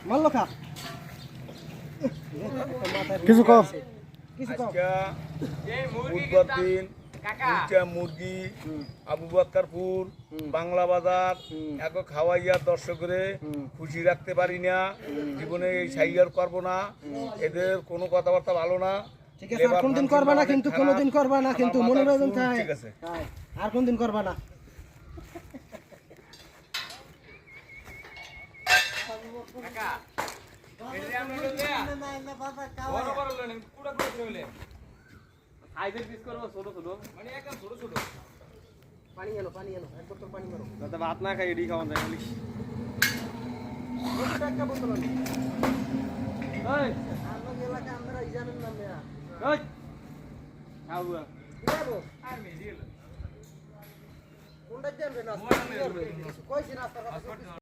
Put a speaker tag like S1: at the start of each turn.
S1: মারলো খা কিছু কও কিছু কও
S2: বুধবার দিন দুইটা মুরগি আবু বাক্কারপুর বাংলা বাজার এক খাওয়াইয়া দর্শকরে খুশি রাখতে পারি না, জীবনে এই সাইয়ার করবো না, এদের কোনো কথাবার্তা ভালো না।
S1: ঠিক আছে, আর কোনদিন করবা না কিন্তু, কোনদিন করবা না কিন্তু, মনে রাখবেন।
S2: ঠিক আছে,
S1: আর কোনদিন করবা না। পানি এনো এক বোতল পানি মারো।
S3: ভাত না খাই এডি খাওয়া যায় খালি।
S1: একটা বোতল আনো।
S3: এই
S1: আমার এলাকা আমরা জানেন না মেয়া।
S3: এই খাওয়া
S1: যাবো আর মেজি কোনটা জানবে না, কইছি নাস্তা কথা।